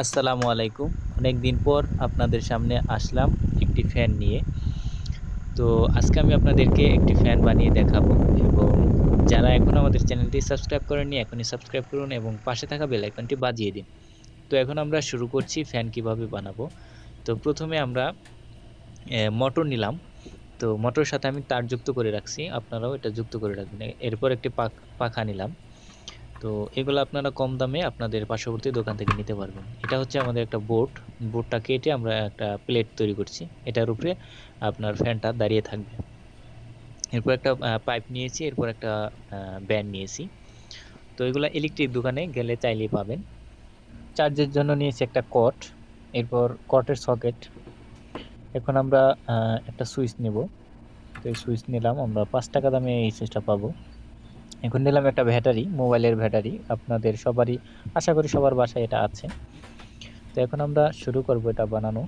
আসসালামু আলাইকুম। অনেক দিন পর আপনাদের সামনে আসলাম একটি ফ্যান নিয়ে। তো আজকে আমি আপনাদেরকে একটি ফ্যান বানিয়ে দেখাবো এবং যারা এখনো আমাদের চ্যানেলটি সাবস্ক্রাইব করেননি এখনই সাবস্ক্রাইব করুন এবং পাশে থাকা বেল আইকনটি বাজিয়ে দিন। তো এখন আমরা শুরু করছি ফ্যান কিভাবে বানাবো। তো প্রথমে আমরা মোটর নিলাম। তো মোটরের সাথে আমি তার যুক্ত করে রাখছি। আপনারাও এটা যুক্ত করে রাখবেন। এরপর একটি পাখা নিলাম। তো এগুলো আপনারা কম দামে আপনাদের পার্শ্ববর্তী দোকান থেকে নিতে পারবেন। এটা হচ্ছে আমাদের একটা বোর্ডটা কেটে আমরা একটা প্লেট তৈরি করছি। এটার উপরে আপনার ফ্যানটা দাঁড়িয়ে থাকবে। এরপর একটা পাইপ নিয়েছি, এরপর একটা ব্যান্ড নিয়েছি। তো এগুলা ইলেকট্রিক দোকানে গেলে চাইলেই পাবেন। চার্জের জন্য নিয়েছি একটা কট, এরপর কটের সকেট। এখন আমরা একটা সুইচ নেব। তো এই সুইচ নিলাম, আমরা ৫ টাকা দামে এই সুইচটা পাবো। এখন নিলাম একটা ব্যাটারি, মোবাইলের ব্যাটারি। আপনাদের সবারই আশা করি সবার বাসায় এটা আছে। তো এখন আমরা শুরু করব এটা বানানো।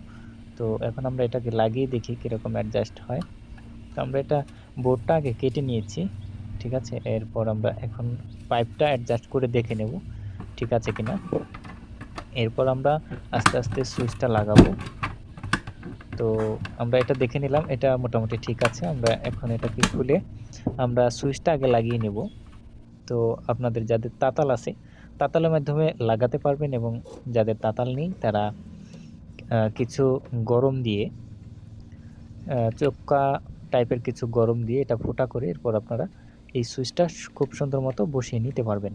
তো এখন আমরা এটাকে লাগিয়ে দেখি কীরকম অ্যাডজাস্ট হয়। তো আমরা এটা বোর্ডটা আগে কেটে নিয়েছি, ঠিক আছে। এরপর আমরা এখন পাইপটা অ্যাডজাস্ট করে দেখে নেব ঠিক আছে কিনা। এরপর আমরা আস্তে আস্তে সুইচটা লাগাবো। তো আমরা এটা দেখে নিলাম, এটা মোটামুটি ঠিক আছে। আমরা এখন এটাকে খুলে আমরা সুইচটা আগে লাগিয়ে নেব। তো আপনাদের যাদের তাতাল আছে তাতালের মাধ্যমে লাগাতে পারবেন এবং যাদের তাতাল নেই তারা কিছু গরম দিয়ে চোক্কা টাইপের কিছু গরম দিয়ে এটা ফোঁটা করে এরপর আপনারা এই সুইচটা খুব সুন্দর মতো বসিয়ে নিতে পারবেন।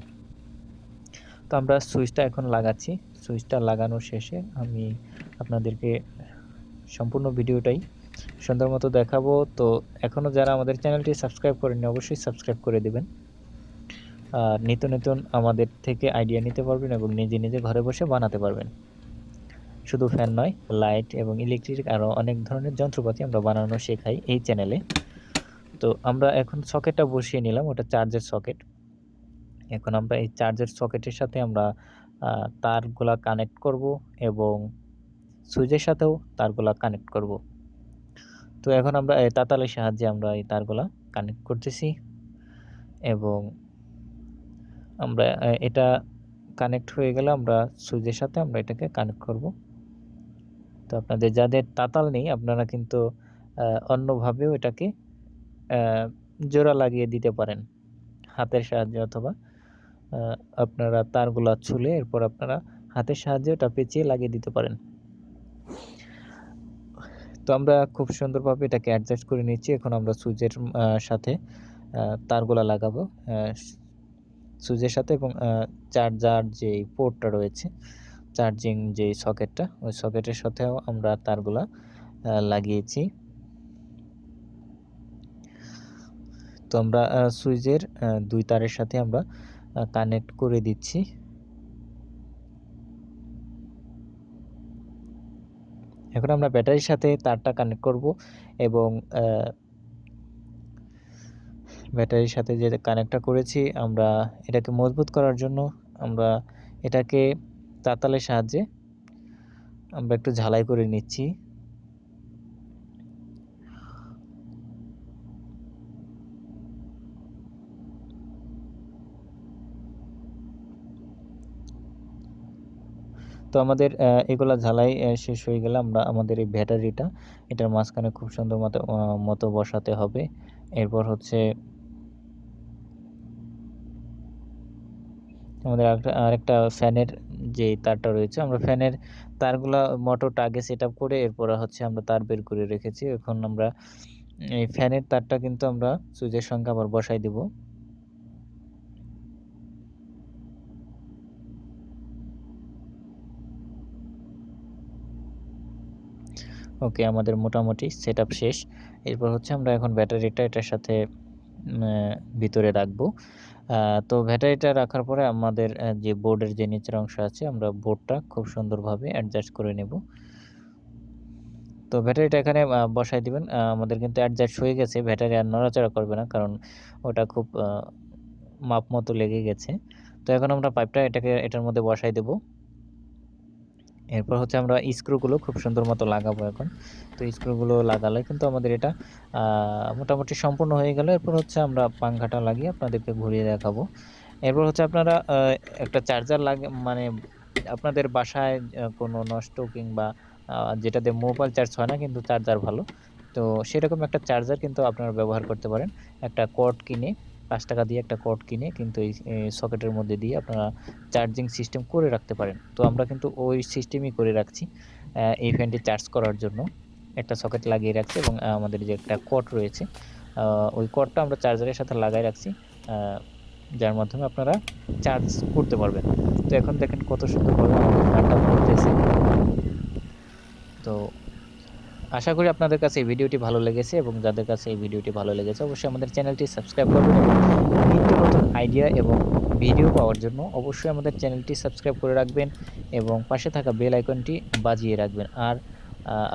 তো আমরা সুইচটা এখন লাগাচ্ছি। সুইচটা লাগানোর শেষে আমি আপনাদেরকে সম্পূর্ণ ভিডিওটাই সুন্দর মতো দেখাবো। তো এখনও যারা আমাদের চ্যানেলটি সাবস্ক্রাইব করেননি অবশ্যই সাবস্ক্রাইব করে দেবেন। নিত্য নতুন আমাদের থেকে আইডিয়া নিতে পারবেন এবং নিজে নিজে ঘরে বসে বানাতে পারবেন। শুধু ফ্যান নয়, লাইট এবং ইলেকট্রিক আরও অনেক ধরনের যন্ত্রপাতি আমরা বানানো শেখাই এই চ্যানেলে। তো আমরা এখন সকেটটা বসিয়ে নিলাম, ওটা চার্জের সকেট। এখন আমরা এই চার্জের সকেটের সাথে আমরা তারগুলা কানেক্ট করব এবং সুইচের সাথেও তারগুলা কানেক্ট করব। তো এখন আমরা এই তাতালের সাহায্যে আমরা এই তারগুলা কানেক্ট করতেছি এবং আমরা এটা কানেক্ট হয়ে গেলে আমরা সুইচের সাথে আমরা এটাকে কানেক্ট করব। তো আপনাদের যাদের তাতাল নেই আপনারা কিন্তু অন্যভাবেও এটাকে জোড়া লাগিয়ে দিতে পারেন হাতের সাহায্যে, অথবা আপনারা তারগুলা ছুলে এরপর আপনারা হাতের সাহায্যে ওটা পেঁচিয়ে লাগিয়ে দিতে পারেন। তো আমরা খুব সুন্দরভাবে এটাকে অ্যাডজাস্ট করে নিচ্ছি। এখন আমরা সুইচের সাথে তারগুলা লাগাবো সুইচের সাথে এবং চার্জার যে পোর্টটা রয়েছে, চার্জিং যে সকেটটা, ওই সকেটের সাথেও আমরা তারগুলা লাগিয়েছি। তো আমরা সুইচের ২ তারের সাথে আমরা কানেক্ট করে দিচ্ছি। এখন আমরা ব্যাটারির সাথে তারটা কানেক্ট করব এবং ব্যাটারির সাথে যে কানেক্টটা করেছি আমরা এটাকে মজবুত করার জন্য আমরা এটাকে তাতালের সাহায্যে আমরা একটু ঝালাই করে নিচ্ছি। তো আমাদের এগুলা ঝালাই শেষ হয়ে গেলে আমরা আমাদের এই ব্যাটারিটা এটার মাঝখানে খুব সুন্দর মতো বসাতে হবে। এরপর হচ্ছে আমাদের আরেকটা ফ্যানের যে তারটা রয়েছে, আমরা ফ্যানের তারগুলা মোটরটা আগে সেটআপ করে এরপর হচ্ছে আমরা তার বের করে রেখেছি। এখন আমরা এই ফ্যানের তারটা কিন্তু আমরা সুইচের সঙ্গে আবার বসাই দিব। ওকে, আমাদের মোটামুটি সেটআপ শেষ। এরপর হচ্ছে আমরা এখন ব্যাটারিটা এটার সাথে ভিতরে রাখবো। তো ব্যাটারিটা রাখার পরে আমাদের যে বোর্ডের যে নিচের অংশ আছে আমরা বোর্ডটা খুব সুন্দরভাবে অ্যাডজাস্ট করে নেব। তো ব্যাটারিটা এখানে বসাই দিবেন। আমাদের কিন্তু অ্যাডজাস্ট হয়ে গেছে, ব্যাটারি আর নড়াচড়া করবে না, কারণ ওটা খুব মাপ মতো লেগে গেছে। তো এখন আমরা পাইপটা এটার মধ্যে বসাই দেব। এরপর হচ্ছে আমরা স্ক্রুগুলো খুব সুন্দর মতো লাগাবো এখন। তো স্ক্রুগুলো লাগালে কিন্তু আমাদের এটা মোটামুটি সম্পূর্ণ হয়ে গেল। এরপর হচ্ছে আমরা পাংখাটা লাগিয়ে আপনাদেরকে ঘুরিয়ে দেখাবো। এরপর হচ্ছে আপনারা একটা চার্জার মানে আপনাদের বাসায় কোনো নষ্ট কিংবা যেটাতে মোবাইল চার্জ হয় না কিন্তু চার্জার ভালো। তো সেরকম একটা চার্জার কিন্তু আপনারা ব্যবহার করতে পারেন। একটা কর্ড কিনে ৳৫ দিয়ে একটা কর্ড কিনে কিন্তু এই সকেটের মধ্যে দিয়ে আপনারা চার্জিং সিস্টেম করে রাখতে পারেন। তো আমরা কিন্তু ওই সিস্টেমই করে রাখছি। এই ফ্যানটি চার্জ করার জন্য একটা সকেট লাগিয়ে রাখছি এবং আমাদের যে একটা কর্ড রয়েছে আ ওই কর্ডটা আমরা চার্জারের সাথে লাগায় রাখছি। আ যার মাধ্যমে আপনারা চার্জ করতে পারবেন। তো এখন দেখেন কত সুন্দরভাবে আমাদের ফ্যানটা ঘুরতেছে। তো আশা করি আপনাদের কাছে এই ভিডিওটি ভালো লেগেছে এবং যাদের কাছে এই ভিডিওটি ভালো লেগেছে অবশ্যই আমাদের চ্যানেলটি সাবস্ক্রাইব করবেন এবং নিত্য নতুন আইডিয়া এবং ভিডিও পাওয়ার জন্য অবশ্যই আমাদের চ্যানেলটি সাবস্ক্রাইব করে রাখবেন এবং পাশে থাকা বেল আইকনটি বাজিয়ে রাখবেন। আর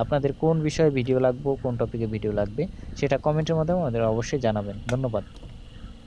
আপনাদের কোন বিষয়ে ভিডিও লাগবে, কোন টপিকে ভিডিও লাগবে সেটা কমেন্টের মাধ্যমে আমাদের অবশ্যই জানাবেন। ধন্যবাদ।